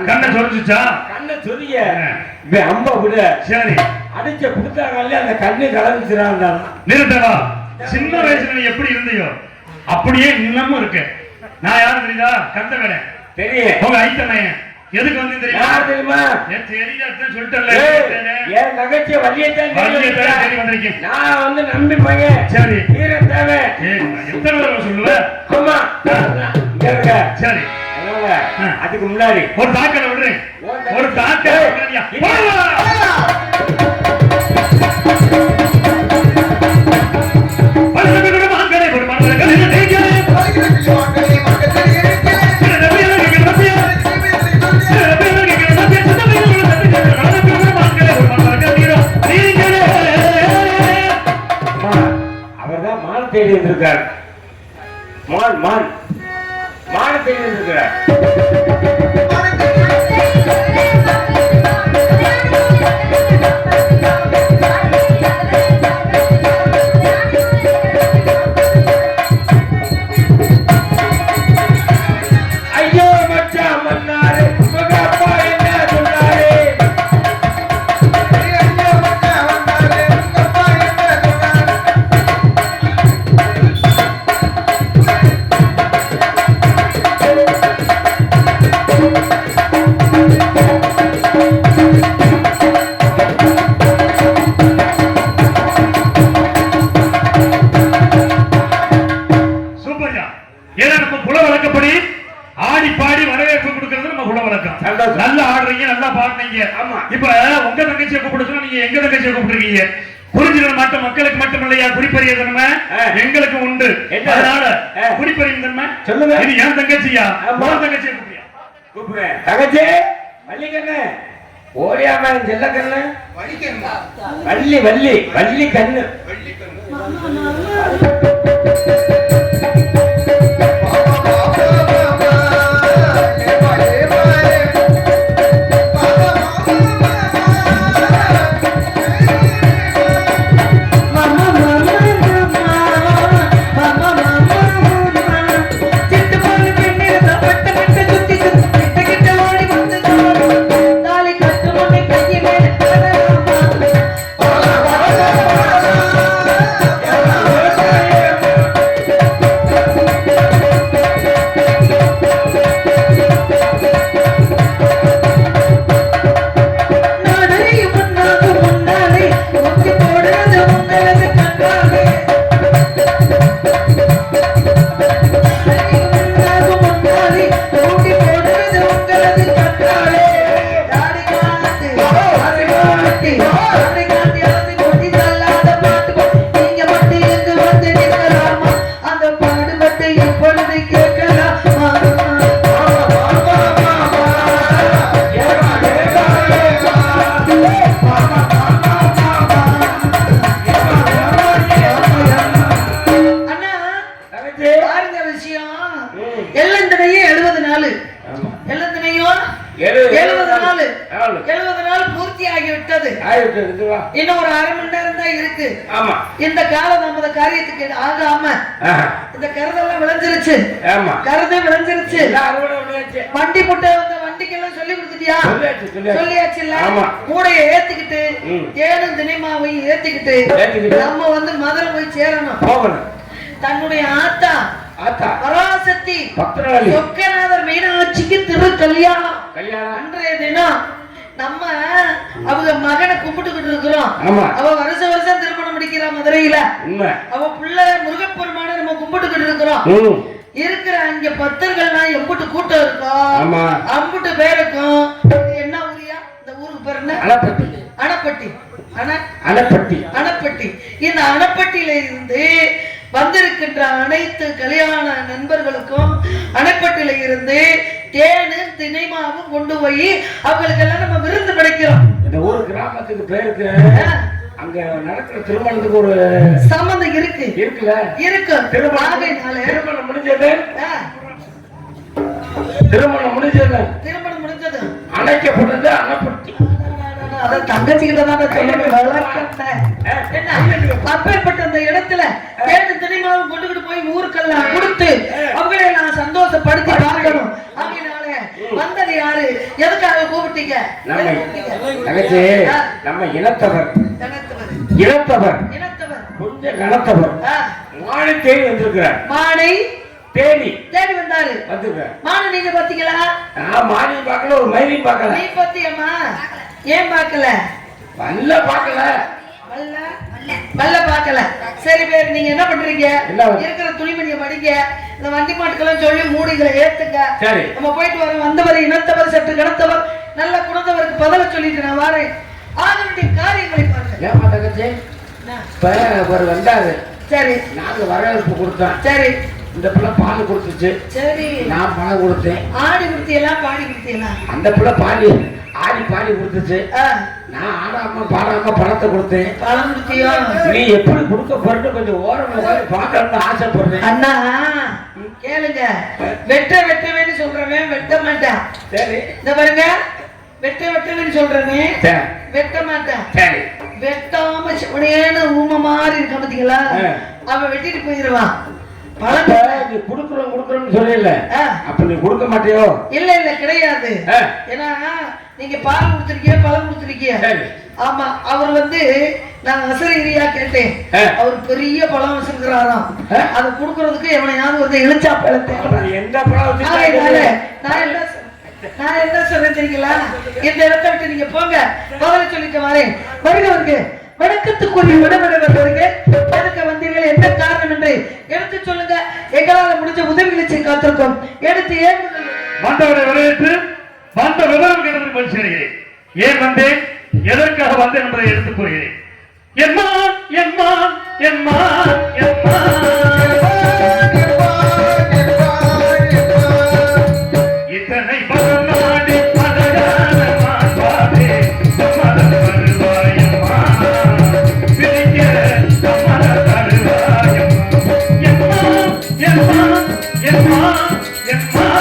கண்ணை சொரிச்சுச்சா? கண்ணை சொரிய அம்பா விட சரி அடிச்ச புடுத்தாங்கல்ல அந்த கண்ணு கலந்துச்சுறான். நிறுத்தவா. சின்ன வயசுல நீ எப்படி இருந்தியோ அப்படியே இன்னமும் இருக்கு. நான் யாரும் தெரியுதா? கந்த வேலை தெரியும். உங்க ஐத்தமைய எதுக்கு வந்து தெரியுமா? தெரியுமா? சொல்லிட்டேன். என் நகைச்சிய வள்ளியத்தான் தேடி வந்திருக்கேன். நான் வந்து நம்பி பையன். சரி வீரன் தேவை. எத்தனை தடவை சொல்லுவேன்? ஆமா சரி. அதுக்கு முன்னாடி ஒரு தாக்கலை விடுறேன். ஒரு தாக்கலை அவர்தான் மான தேடி வந்திருக்கார். மான் மான் மான தேடி வந்திருக்கிறார். நல்லா ஆடுறீங்க, நல்லா பாடுறீங்க. இப்ப உங்க தங்கச்சியை கூப்பிடுறதுன்னா நீங்க எங்க தங்கச்சியை கூப்பிட்டுருக்கீங்க. புரிஞ்சுக்கிற மாட்ட மக்களுக்கு மட்டும் இல்லையா குறிப்பறிய தன்மை எங்களுக்கு உண்டு. அதனால குறிப்பறியும் தன்மை சொல்லுங்க. இது என் தங்கச்சியா? உன் தங்கச்சியை கூப்பிடுறியா? கூப்பிடுறேன். தங்கச்சி வள்ளிக்கண்ணு ஓடியாம செல்ல கண்ணு வள்ளி வள்ளி வள்ளி கண்ணு இன்னும் ஒரு அரை மணி நேரம் தான் இருக்கு. இந்த காலம் நம்ம காரியத்துக்கு ஆகாம இந்த கருதெல்லாம் விளைஞ்சிருச்சு. கருதை விளைஞ்சிருச்சு. வண்டி முட்டை வந்த வண்டிக்கெல்லாம் சொல்லி கொடுத்துட்டியா? சொல்லியாச்சு இல்ல? மூடைய ஏத்துக்கிட்டு ஏனும் தினைமாவையும் ஏத்துக்கிட்டு நம்ம வந்து மதுரை போய் சேரணும். தன்னுடைய ஆத்தா பராசக்தி சொக்கநாதர் மீனாட்சிக்கு திரு கல்யாணம். அன்றைய தினம் நம்ம அவங்க மகனை கும்பிட்டுக்கிட்டு இருக்கிறோம். அவ வருஷம் வருஷம் திருமணம் முடிக்கிறா மதுரையில. அவ புள்ள முருகப்பெருமான நம்ம கும்பிட்டுக்கிட்டு இருக்கிறோம். இருக்கிற அங்க பக்தர்கள்லாம் எம்புட்டு கூட்டம் இருக்கும், அம்புட்டு பேருக்கும். என்ன ஊரியா? இந்த ஊருக்கு பேர் என்ன? அணப்பட்டி. அணப்பட்டி. அணப்பட்டி. அணப்பட்டி. இந்த அணப்பட்டியில இருந்து வந்திருக்கின்ற அனைத்து கல்யாண நண்பர்களுக்கும் அணைப்பட்டில இருந்து தேனு தினைமாவும் கொண்டு போய் அவங்களுக்கெல்லாம் நம்ம விருந்து படைக்கிறோம். இந்த ஊர் கிராமத்துக்கு பேருக்கு அங்க நடக்கிற திருமணத்துக்கு ஒரு சம்பந்தம் இருக்கு. இருக்குல்ல? இருக்கு. திருமணம் முடிஞ்சது. திருமணம் முடிஞ்சது. திருமணம் முடிஞ்சது. அணைக்கப்பட்டது அணைப்பட்டி. அப்பேற்பட்ட அந்த இடத்துல தேடு தினைமாவும் கொண்டுகிட்டு போய் ஊருக்கெல்லாம் கொடுத்து அவங்களை நான் சந்தோஷப்படுத்தி பார்க்கணும். அதனால வந்தது யாரு? எதுக்காக கூப்பிட்டீங்க? நம்ம இனத்தவர் இனத்தவர் கொஞ்சம் கனத்தவர் மானை தேடி வந்திருக்கிறார். மானை தேடி தேடி வந்தாரு. மானை நீங்க பாத்தீங்களா? நான் மானையும் பார்க்கல, ஒரு மயிலையும் பார்க்கல. நீ பாத்தியம்மா? ஏன் பார்க்கல? வல்ல பார்க்கல, வல்ல பார்க்கல. சரி பேர் நீங்க என்ன பண்றீங்க? இருக்கிற துணிமணியை படிங்க, இந்த வண்டி மாட்டுக்கெல்லாம் சொல்லி மூடிகளை ஏத்துங்க. சரி நம்ம போயிட்டு வரோம். வந்தவர் இனத்தவர் சற்று கனத்தவர் நல்ல குணத்தவருக்கு பதில சொல்லிட்டு நான் வரேன். ஆக வேண்டிய காரியங்களை பாருங்க. ஏமா தங்கச்சி ஒரு வந்தாரு. சரி நாங்க வரவேற்பு கொடுத்தோம். சரி இந்த பிள்ளை பால் கொடுத்துச்சு. சரி நான் பணம் கொடுத்தேன். ஆடி குடுத்தியெல்லாம் பாடி குடுத்தியெல்லாம்? அந்த பிள்ளை பாடி ஆடி பாடி கொடுத்துச்சு. நான் ஆடாம பாடாம பணத்தை கொடுத்தேன். பணம் கொடுத்தியோ? நீ எப்படி கொடுக்க போறது கொஞ்சம் ஓரம் பார்க்கணும்னு ஆசைப்படுறேன். அண்ணா கேளுங்க, வெட்ட வெட்டவேன்னு சொல்றவன் வெட்ட மாட்டான். சரி இந்த பாருங்க, வெட்ட வெட்டவேன்னு சொல்றவன் வெட்ட மாட்டான். சரி வெட்டாம சிவனேன்னு ஊம மாதிரி இருக்க பாத்தீங்களா, அவன் வெட்டிட்டு போயிருவான். நீ குடுக்குறோம் சொல்லல, அப்ப நீ கொடுக்க மாட்டியோ? இல்ல இல்ல கிடையாது. ஏன்னா நீங்க பால் கொடுத்துருக்கீங்க, பழம் கொடுத்துருக்கீங்க. ஆமா, அவர் வந்து நான் அசரீரியா கேட்டேன். அவர் பெரிய பழம் வச்சிருக்கிறாராம். அதை கொடுக்கறதுக்கு எவனையாவது வந்து இழுச்சா பழத்தை எந்த பழம் நான் என்ன சொல்றேன் தெரியுங்களா? இந்த இடத்தை விட்டு நீங்க போங்க, பதில சொல்லிட்டு வரேன். வருகிறவருக்கு வணக்கத்துக்குரிய விடவிடுவதற்கு எதுக்கு வந்தீர்கள், என்ன காரணம் என்று எடுத்து சொல்லுங்க. எங்களால் முடிஞ்ச உதவிகளை செய்ய காத்திருக்கோம். எடுத்து ஏன் வந்தவரை வரவேற்று வந்த விவரம் கேட்டதற்கு பதில் செய்கிறேன். ஏன் வந்தேன், எதற்காக வந்தேன் என்பதை எடுத்துக் கூறுகிறேன். எம்மா எம்மா எம்மா எம்மா இத்தனை பரநாடி அழகான மாண்பாடே மதம் வருவாயம்மா, பிரிக்க மதம் தருவாயம்மா. எம்மா எம்மா எம்மா எம்மா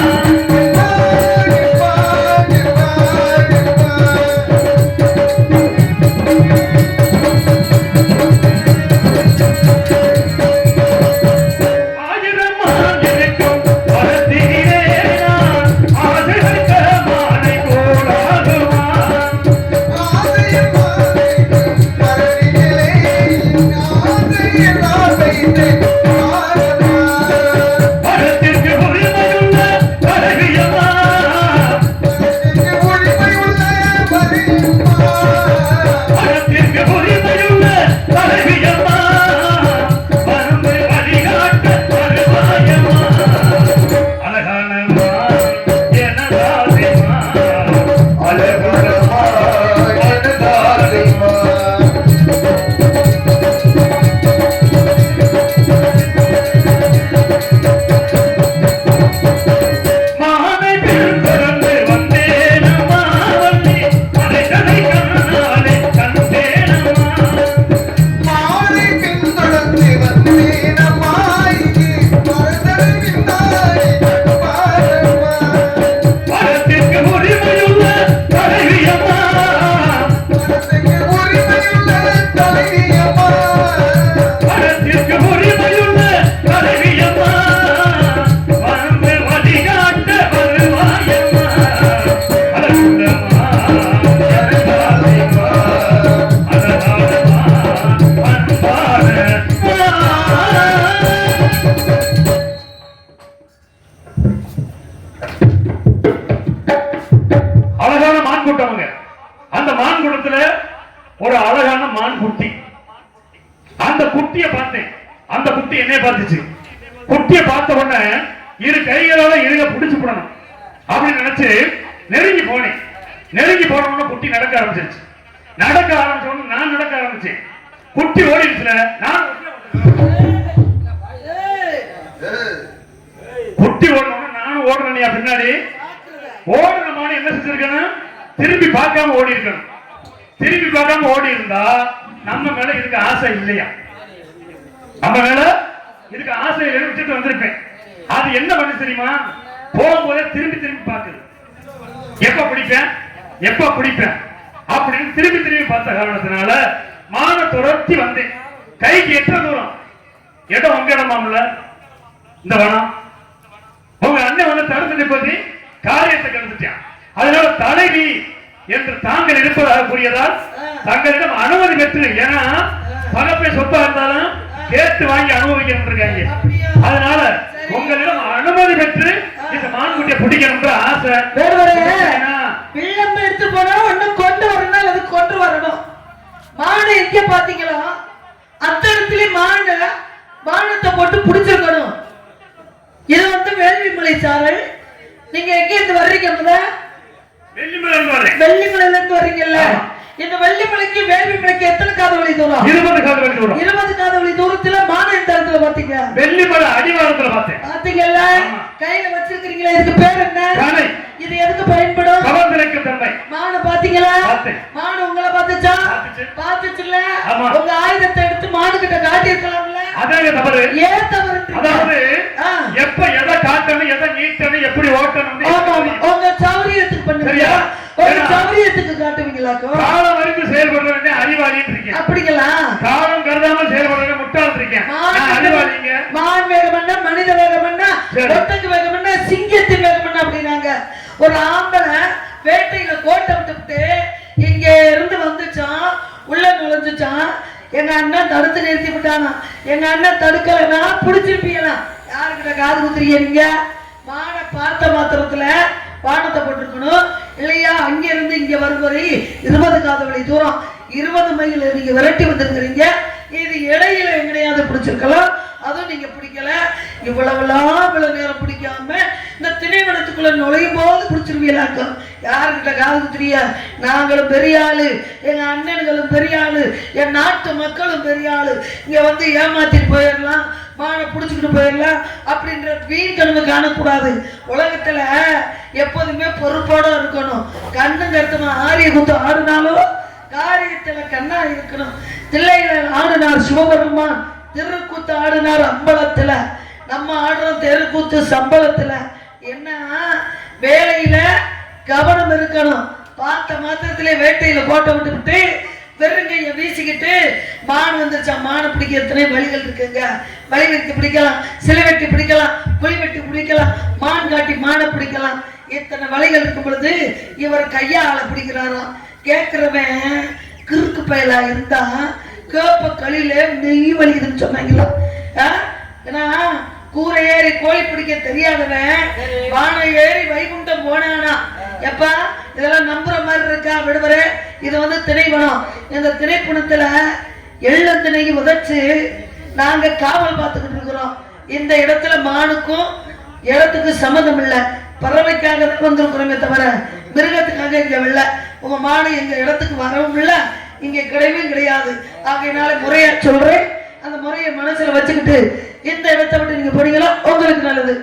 ஒரு அழகான மான் குட்டி. அந்த குட்டியை பார்த்தேன், அந்த குட்டி என்னைய பார்த்துச்சு. குட்டியை பார்த்த உடனே இரு கைகளால இருக பிடிச்சு போடணும் அப்படின்னு நினைச்சு நெருங்கி போனேன். நெருங்கி போன உடனே குட்டி நடக்க ஆரம்பிச்சிருச்சு. நடக்க ஆரம்பிச்ச உடனே நான் நடக்க ஆரம்பிச்சேன். குட்டி ஓடிடுச்சுல, நான் குட்டி ஓடணும், நானும் ஓடுறேன் பின்னாடி. ஓடுற மாதிரி என்ன செஞ்சிருக்கணும், திரும்பி பார்க்காம ஓடி இருக்கணும். திரும்பி பார்க்காம ஓடி இருந்தா நம்ம மேல இதுக்கு ஆசை இல்லையா, நம்ம மேல இதுக்கு ஆசை இல்லைன்னு விட்டுட்டு வந்திருப்பேன். அது என்ன பண்ணு தெரியுமா, போகும்போதே திரும்பி திரும்பி பார்க்குது. எப்ப பிடிப்பேன் எப்ப பிடிப்பேன் அப்படின்னு திரும்பி திரும்பி பார்த்த காரணத்தினால மான துரத்தி வந்தேன். கைக்கு எட்ட தூரம், இடம் உங்க இடமாம்ல இந்த வனம். உங்க அண்ணன் வந்து தடுத்து நிப்பதி காரியத்தை கலந்துட்டான். அதனால தலைவி என்று தாங்கள் இருப்பதாக கூறியதால் தங்களிடம் அனுமதி பெற்று, ஏன்னா பகப்பை சொத்தா இருந்தாலும் கேட்டு வாங்கி அனுபவிக்கணும் இருக்காங்க. அதனால உங்களிடம் அனுமதி பெற்று இந்த மான்குட்டியை பிடிக்கணும்ன்ற ஆசை. வெள்ளம் எடுத்து போனா ஒண்ணும் கொண்டு வரணும், அது கொண்டு வரணும். மானை எங்க பாத்தீங்களா? அந்த இடத்துல மானத்தை போட்டு பிடிச்சிருக்கணும். இது வந்து வேள்விமலை சாரல். நீங்க எங்க இருந்து வர்றீங்க? வெள்ளிமலையில இருந்து வர்றீங்கல்ல. இந்த வெள்ளிமலைக்கு வேள்விமலைக்கு எத்தனை காத வழி தூரம்? 20 காத வழி தூரம். 20 காத வழி தூரத்துல மான இந்த இடத்துல பாத்தீங்க. வெள்ளிமலை அடிவாரத்துல பார்த்தேன். பாத்தீங்கல்ல? கையில வச்சிருக்கீங்களா? இதுக்கு பேர் என்ன? இது எதுக்கு பயன்படும்? கவர்ந்திருக்க தன்மை. மான பாத்தீங்களா? மான உங்களை பாத்துச்சா? பாத்துச்சுல்ல? உங்க ஆயுதத்தை எடுத்து மாடு கிட்ட காட்டி இருக்கலாம்ல? அதாங்க தவறு. ஏன் தவறு? அதாவது எப்ப எதை காட்டணும், எதை நீட்டணும், எப்படி ஓட்டணும். ஆமா, உங்க சௌரியத்துக்கு பண்ணுங்க. ஒரு சௌரியத்துக்கு காட்டுவீங்களாக்கோ? காலம் வரைக்கும் செயல்படுறவனே அறிவாளின்னு இருக்கேன். அப்படிங்களா? காலம் கருதாமல் செயல்படுறவனே முட்டாள் இருக்கேன். அறிவாளிங்க. மான் வேகம் என்ன, மனித வேகம் என்ன, ஒட்டக்கு வேகம் என்ன, சிங்கத்தின் வேகம் என்ன அப்படின்னாங்க. ஒரு ஆம்பளை வேட்டையில கோட்டை விட்டுவிட்டு இங்க இருந்து வந்துச்சான், உள்ள நுழைஞ்சுச்சான். எங்க அண்ணன் தடுத்து நிறுத்தி விட்டானா. எங்க அண்ணன் தடுக்கலன்னா புடிச்சிருப்பீங்களா? யாருக்கிட்ட காது குத்துறீங்க நீங்க? மான பார்த்த மாத்திரத்துல பானத்தை போட்டிருக்கணும் இல்லையா? அங்க இருந்து இங்க வருவரை 20 காத வழி தூரம், 20 மைல் நீங்க விரட்டி வந்திருக்கிறீங்க. இது இடையில எங்கடையாவது பிடிச்சிருக்கலாம், அதுவும் நீங்க பிடிக்கல. இவ்வளவு நேரம் பிடிக்காம இந்த திணைவனத்துக்குள்ள நுழையும் போது பிடிச்சிருவீங்களாக்கும். யாருக்கிட்ட காது குத்துறிய? நாங்களும் பெரிய ஆளு, எங்க அண்ணன்களும் பெரிய ஆளு, என் நாட்டு மக்களும் பெரிய ஆளு. இங்க வந்து ஏமாத்திட்டு போயிடலாம், மான புடிச்சுக்கிட்டு போயிடலாம் அப்படின்ற வீண் கனவு காணக்கூடாது. உலகத்துல எப்போதுமே பொறுப்போட இருக்கணும். கண்ணு கருத்தமா ஆரிய குத்து ஆடுனாலும் காரியத்துல கண்ணா இருக்கணும். தில்லையில ஆடுனார் சிவபெருமான், திருக்கூத்து ஆடுனார் அம்பலத்துல. நம்ம ஆடுறோம் தெருக்கூத்து சம்பளத்துல. என்ன வேலையில கவனம் இருக்கணும். பார்த்த மாத்திரத்திலே வேட்டையில கோட்டை விட்டுவிட்டு வெறுங்கைய வீசிக்கிட்டு மான் வந்துருச்சா, மானை பிடிக்க எத்தனை வழிகள் இருக்குங்க. வழி வெட்டி பிடிக்கலாம், சிலை வெட்டி பிடிக்கலாம், புலி வெட்டி பிடிக்கலாம், மான் காட்டி மானை பிடிக்கலாம். இத்தனை வழிகள் இருக்கும் பொழுது இவர் கையால பிடிக்கிறாராம். கேட்கிறவன் கிறுக்கு பயலா இருந்தா கேப்ப களியில நெய் வலிக்குதுன்னு சொன்னாங்களா? ஏன்னா கூரை ஏறி கோழி பிடிக்க தெரியாதவன் வானை ஏறி வைகுண்டம் போனானா? எப்பா இதெல்லாம் நம்புற மாதிரி இருக்கா? விடுவரே, இது வந்து திணைப்பணம். இந்த திணைப்பணத்துல எள்ளத்திணைக்கு உதச்சு நாங்க காவல் பார்த்துக்கிட்டு இருக்கிறோம். இந்த இடத்துல மானுக்கும் இடத்துக்கு சம்மதம் இல்லை. பறவைக்காக வந்திருக்கிறோமே தவிர மிருகத்துக்காக இங்க இல்ல. உங்க மாடு எங்க இடத்துக்கு வரவும் இல்லை, இங்க கிடையவே கிடையாது. ஆகையினால முறையா சொல்றேன். அந்த முறையை மனசுல வச்சுக்கிட்டு இந்த இடத்தை விட்டு நீங்க போனீங்களா உங்களுக்கு நல்லது.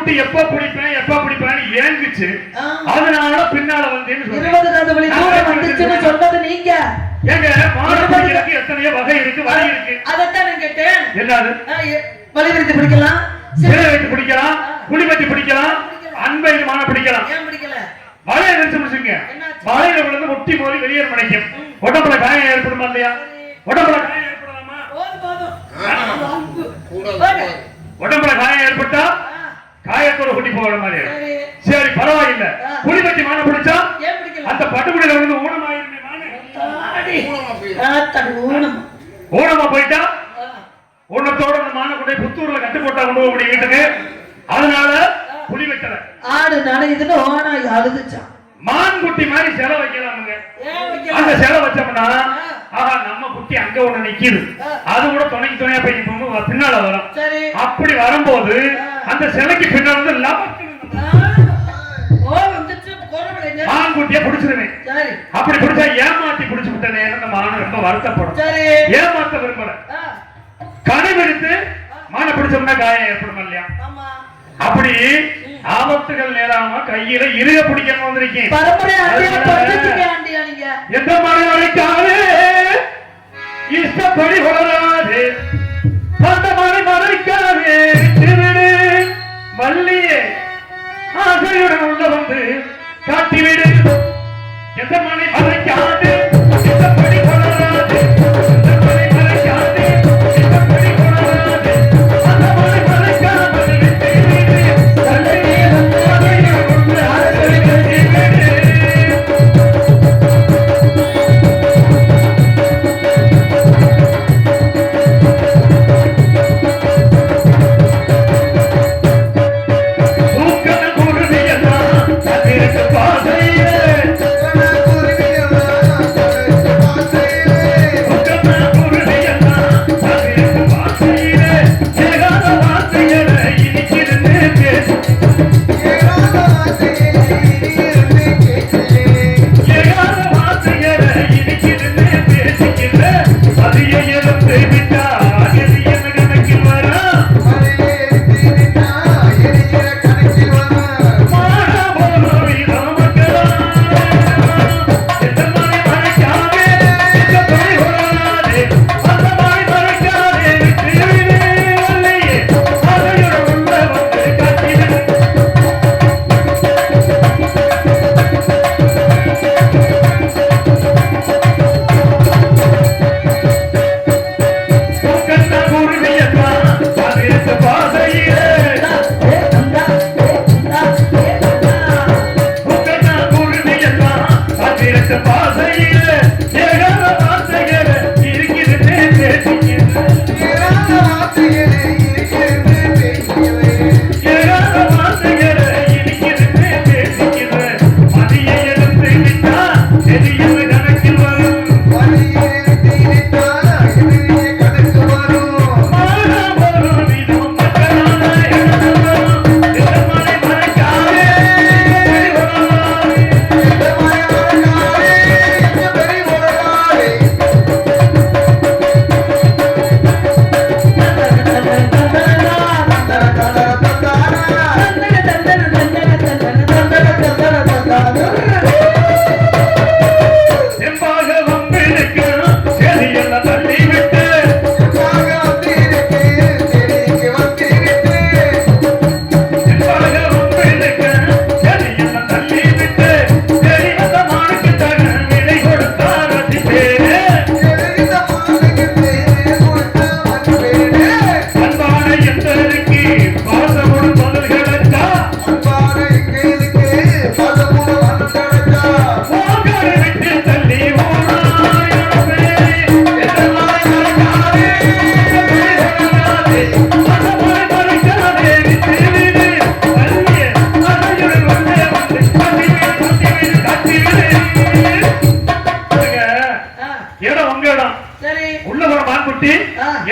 குட்டி எப்ப பிடிப்பேன் ஏங்குச்சு. அதனால பின்னால வந்தேன்னு 20 காத வழி தூரம் வந்துச்சுன்னு சொன்னது நீங்க. ஏங்க மாடு பிடிக்கிறதுக்கு எத்தனையோ வகை இருக்கு, வழி இருக்கு. அதத்தான் நான் கேட்டேன். என்னது? வழி விரித்து பிடிக்கலாம், சிறை வைத்து பிடிக்கலாம், குளிப்பட்டி பிடிக்கலாம், அன்பை மான பிடிக்கலாம். ஏன் பிடிக்கல? மழையை நினைச்சு முடிச்சுங்க. மழையில விழுந்து ஒட்டி மோதி வெளியேற நினைக்கும். உடம்புல காயம் ஏற்படுமா இல்லையா? உடம்புல காயம் ஏற்படலாமா? உடம்புல காயம் ஏற்பட்டா காயத்தோட குட்டி போகிற மாதிரி. சரி பரவாயில்லை. குளிப்பட்டி மான பிடிச்சா அந்த பட்டுக்குடியில வந்து ஊனமாயிருமே ஊனமா போயிட்டா ஊனத்தோட அந்த மான கொண்டே புத்தூர்ல கட்டு போட்டா கொண்டு போக முடியும் வீட்டுக்கு. அதனால புலி வெட்டல. ஆடு நனையுதுன்னு ஓனாய் அழுதுச்சான். மான் குட்டி மாதிரி செலை வைக்கலாமுங்க. அந்த செலை வச்சோம்னா ஆஹா நம்ம குட்டி அங்க ஒண்ணு நிக்குது, அது கூட துணையா போய் பின்னால வரும். அப்படி வரும்போது அந்த சிலைக்கு பின்னால வந்து மான் குட்டிய பிடிச்சிருவேன். அப்படி பிடிச்சா ஏமாத்தி பிடிச்சு விட்டனே அந்த மான ரொம்ப வருத்தப்படும். ஏமாத்த விரும்பல. கடைபிடித்து மான பிடிச்சோம்னா காயம் ஏற்படும் இல்லையா? அப்படி ஆபத்துகள் நேராம கையில இருக பிடிக்காம வந்திருக்கேன். எந்த மழை மறைக்காது இஷ்டப்படி வளராது, அந்த மழை மறைக்காது திருவிடு மல்லியே ஆசையுடன் உள்ள வந்து காட்டிவிடு. எந்த மழை மறைக்காது இஷ்டப்படி வளராது, அந்த மழை மறைக்காது இஷ்டப்படி வளராது, அந்த மழை மறைக்காமல் விட்டுவிடு.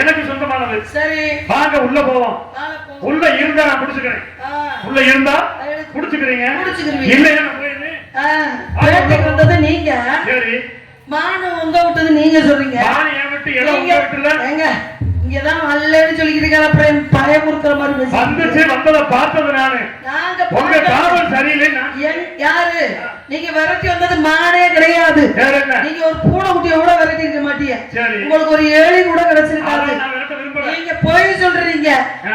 எனக்கு சொந்தமானது. சரி வாங்க உள்ள போவோம். உள்ள இருந்தா நான் புடிச்சுக்கிறேன். உள்ள இருந்தா புடிச்சுக்கிறீங்க. இல்லையா நான் போயிடுறேன். வந்தது நீங்க. சரி மானு உங்க விட்டது நீங்க சொல்றீங்க. மானு ஏன் விட்டு இடம் உங்க விட்டுல. எங்க இங்கதான் வரலன்னு சொல்லிக்கிட்டு இருக்காரு. அப்புறம் பயமுறுத்துற மாதிரி வந்துச்சு. வந்ததை பார்த்தது நானு. நாங்க உங்க காவல் சரியில்லை. யாரு நீங்க விரட்டி வந்தது? மானே கிடையாது. நீங்க ஒரு பூனை குட்டியை கூட விரட்டி இருக்க மாட்டீங்க. உங்களுக்கு ஒரு ஏழி கூட கிடைச்சிருக்காது. நீங்க போய் சொல்றீங்க.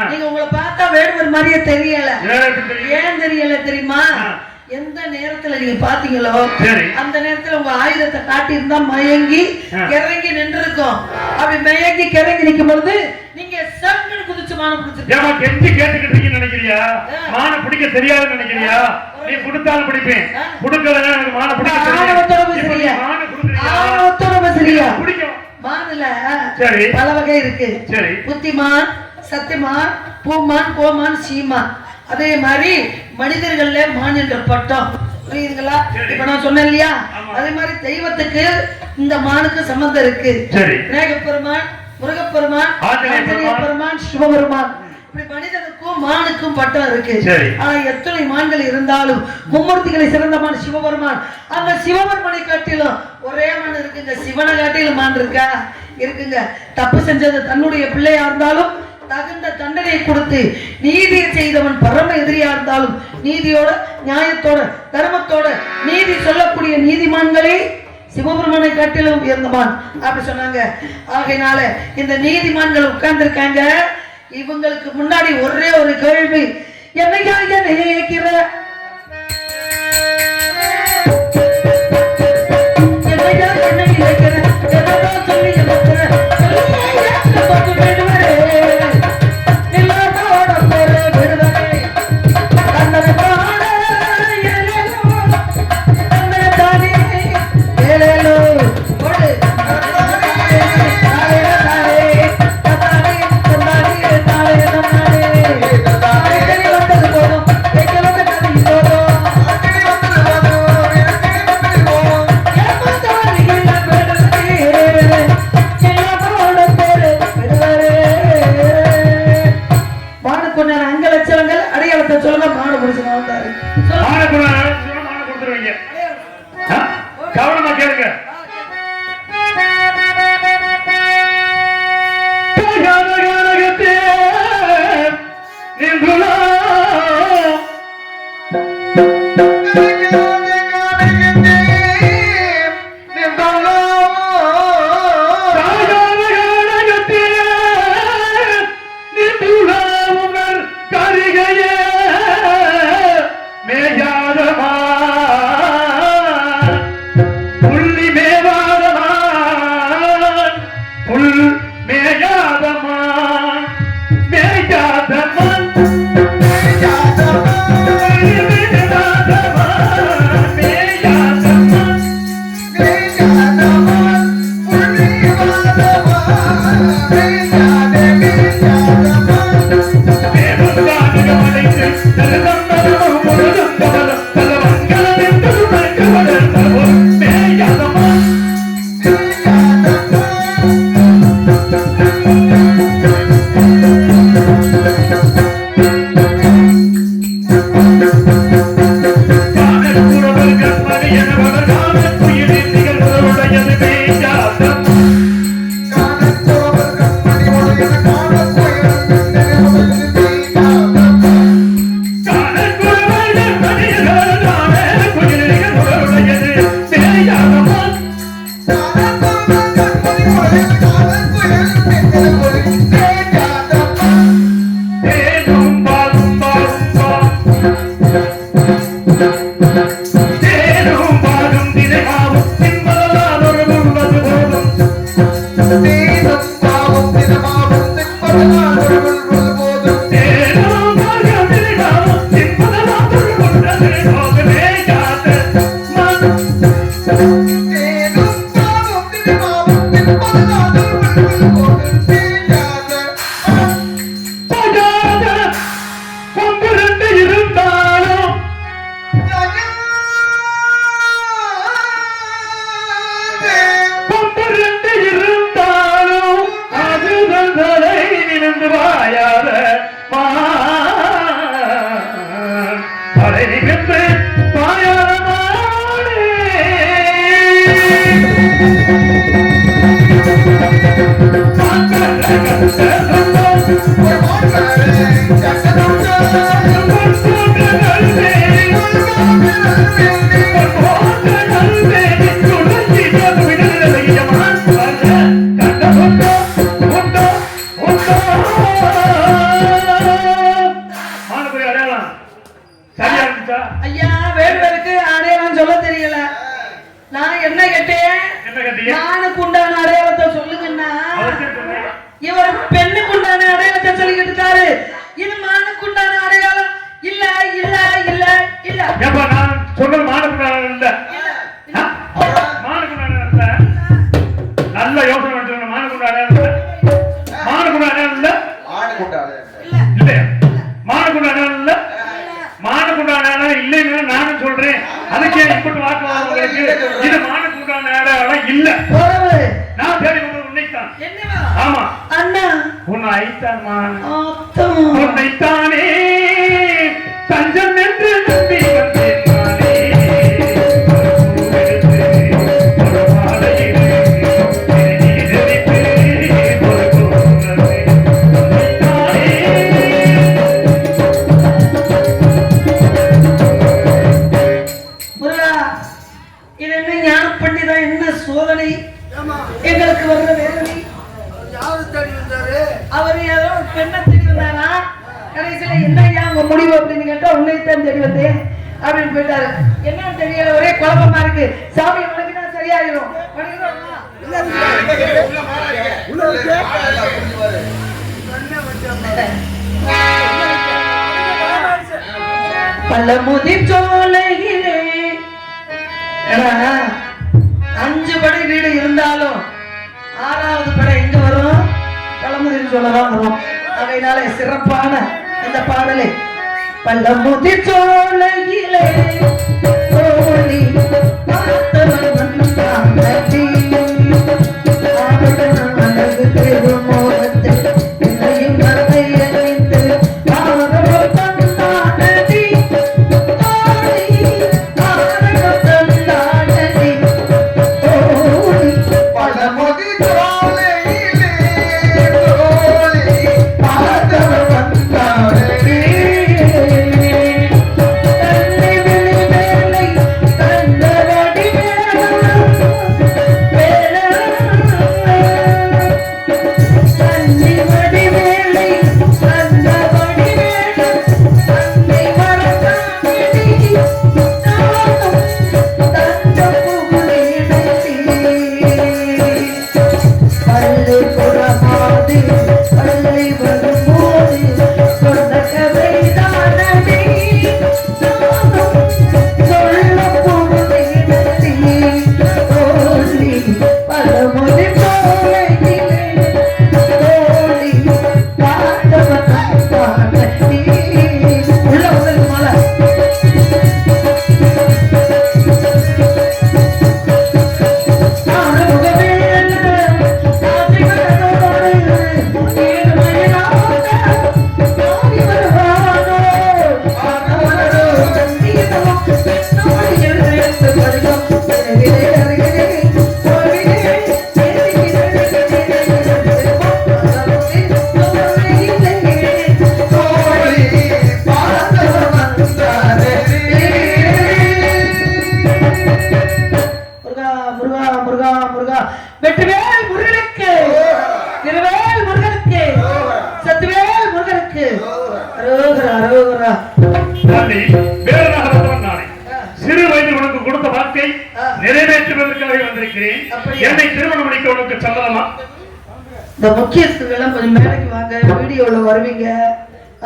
நீங்க உங்களை பார்த்தா வேடுவர் மாதிரியே தெரியல. ஏன் தெரியல தெரியுமா? எந்த நேரத்துல நீங்க பாத்தீங்களோ அந்த நேரத்துல உங்க ஆயுதத்தை காட்டி இருந்தா மயங்கி கிறங்கி நின்று இருக்கும். அப்படி மயங்கி கிறங்கி நிக்கும் பொழுது நீங்க சங்கல் குதிச்சு மானம் பிடிச்சிருக்கீங்க. கெஞ்சி கேட்டுக்கிட்டு நினைக்கிறியா? மான பிடிக்க தெரியாதுன்னு நினைக்கிறியா? நீ கொடுத்தாலும் பிடிப்பேன், கொடுக்கலன்னா எனக்கு மான பிடிக்க பிடிக்கும். மானுல பல வகை இருக்கு. புத்திமான், சத்தியமான், பூமான், கோமான், சீமான். அதே மாதிரி மனிதர்கள்ல மான் என்ற பட்டம். புரியுதுங்களா? இப்ப நான் சொன்னேன் இல்லையா? அதே மாதிரி தெய்வத்துக்கு இந்த மானுக்கு சம்பந்தம் இருக்கு. விநாயகப்பெருமான், முருகப்பெருமான், பெருமான், சிவபெருமான். இப்படி மனிதனுக்கும் மானுக்கும் பட்டம் இருக்கு. ஆனா எத்தனை மான்கள் இருந்தாலும் மும்மூர்த்திகளை சிறந்த மான் சிவபெருமான். அந்த சிவபெருமானை காட்டிலும் ஒரே மான் இருக்குங்க. சிவனை காட்டிலும் மான் இருக்கா? இருக்குங்க. தப்பு செஞ்சது தன்னுடைய பிள்ளையா இருந்தாலும் தகுந்த தண்டனை கொடுத்து நீதியை செய்தவன் பரம எதிரியா இருந்தாலும் நீதியோட, நியாயத்தோட, தர்மத்தோட நீதி சொல்லக்கூடிய நீதிமான்களே சிவபெருமானை காட்டிலும் உயர்ந்தமான் அப்படி சொன்னாங்க. ஆகையினால இந்த நீதிமான்கள் உட்கார்ந்து இருக்காங்க. இவங்களுக்கு முன்னாடி ஒரே ஒரு கேள்வி, என்னையா நினைக்கிற கவனமா கேளுங்க. ஐயா வேடுவருக்கு அடையாளம் சொல்ல தெரியல. நான் என்ன கேட்டேன்? மானுக்கு உண்டான அடையாளத்தை சொல்லுங்கன்னா இவர் பெண்ணுக்கு உண்டான அடையாளத்தை சொல்லிக்கிட்டு இருக்காரு. இது மானுக்கு உண்டான அடையாளம் இல்ல இல்ல இல்ல இல்ல. ஏப்பா நான் சொன்னது மானுக்குண்டான இல்ல. மானுக்குண்டான இல்ல. நல்ல யோசனை பண்ணுங்க. மானுக்குண்டான இல்ல. மானுக்குண்டான இல்ல. இல்ல. மானுக்குண்டான இல்ல. மானுக்குண்டான இல்லைன்னு நானும் சொல்றேன். அதுக்கே இப்படி வாக்கு இது மானுக்குண்டான அடையாளம் இல்ல. நான் தேடி கொண்டு உன்னைத்தான். ஆமா அண்ணா உன்னை ஐத்தான்மா. உன்னைத்தானே தஞ்சம் என்று நம்பி வந்தேன் நானே. இது என்ன ஞான பண்டிதா? என்ன சோதனை எங்களுக்கு வர்ற வேதனை? அவர் ஏதோ பெண்ணை தேடி வந்தாரா? கடைசியில என்னையா உங்க முடிவு அப்படின்னு கேட்டா உன்னைத்தான் தேடி வந்தேன் அப்படின்னு போயிட்டாரு. என்னன்னு தெரியல, ஒரே குழப்பமா இருக்கு. சாமி வணங்கினா சரியாயிரும். பல்லமுதி சோலையிலே 5 படை வீடு இருந்தாலும் 6வது படை எங்க வரும்? பழமுதிர் சொல்லதான் வரும். அதையினால சிறப்பான இந்த பாடலை பல்லமுதி சோலையிலே தோழி பார்த்தவன் வந்தானடி. அழகு திருமோகத்தில் என்னையும் மறந்து அணைத்து ஆரவம் தந்தானடி. வெற்றிவேல் முருகனுக்கு, திருவேல் முருகனுக்கு, சத்துவேல் முருகனுக்கு. அரோகரா அரோகரா. சிறு வயதில் உனக்கு கொடுத்த வாக்கை நிறைவேற்றுவதற்காக வந்திருக்கிறேன். என்னை திருமணம் முடிக்க உனக்கு சம்மதமா? இந்த முக்கியஸ்தர்கள் கொஞ்சம் மேலைக்கு வாங்க, வீடியோல வருவீங்க.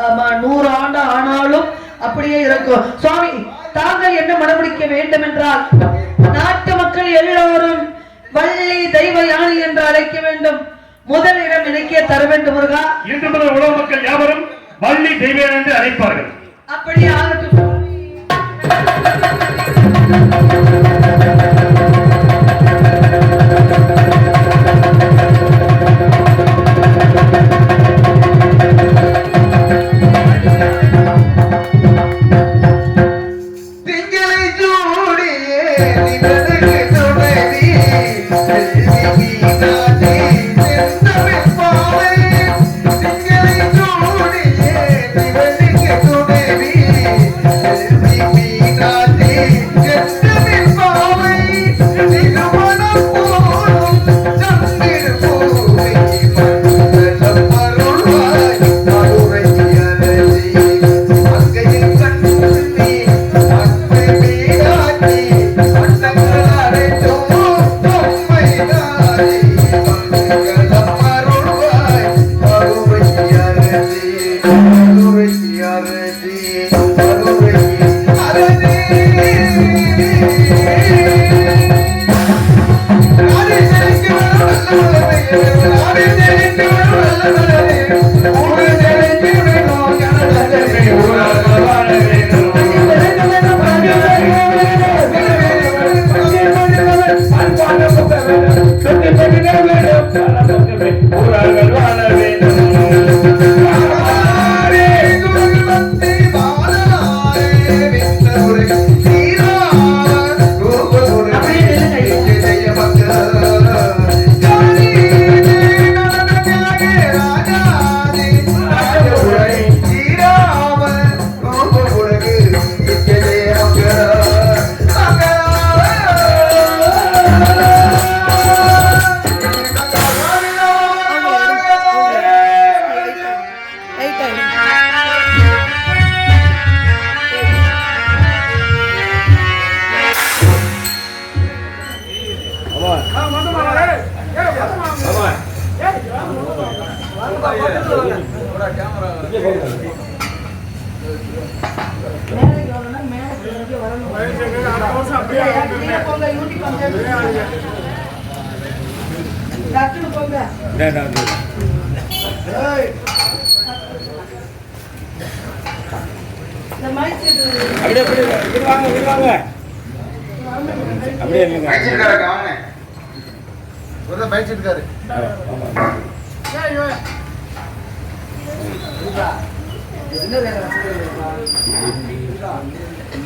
ஆமா, 100 ஆண்டு ஆனாலும் அப்படியே இருக்கும். சுவாமி, தாங்கள் என்ன மனமுடிக்க வேண்டும் என்றால் நாட்டு மக்கள் எல்லோரும் வள்ளி தெய்வ யானை என்று அழைக்க வேண்டும். முதலிடம் எனக்கே தர வேண்டும் முருகா. இன்று முதல் உலக மக்கள் யாவரும் வள்ளி தெய்வ யானை என்று அழைப்பார்கள். அப்படியே ஆகட்டும். Baby,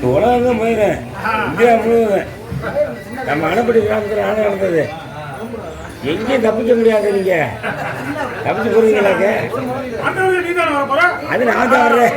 உலகம் போயிடுறேன் இந்தியா முழுவதும் நம்ம அனுப்படி கிராமத்தில் ஆணை நடந்தது எங்கேயும் தப்பிக்க முடியாது நீங்க தப்பிச்சு போறீங்களாக்க அது நான் தான் வர்றேன்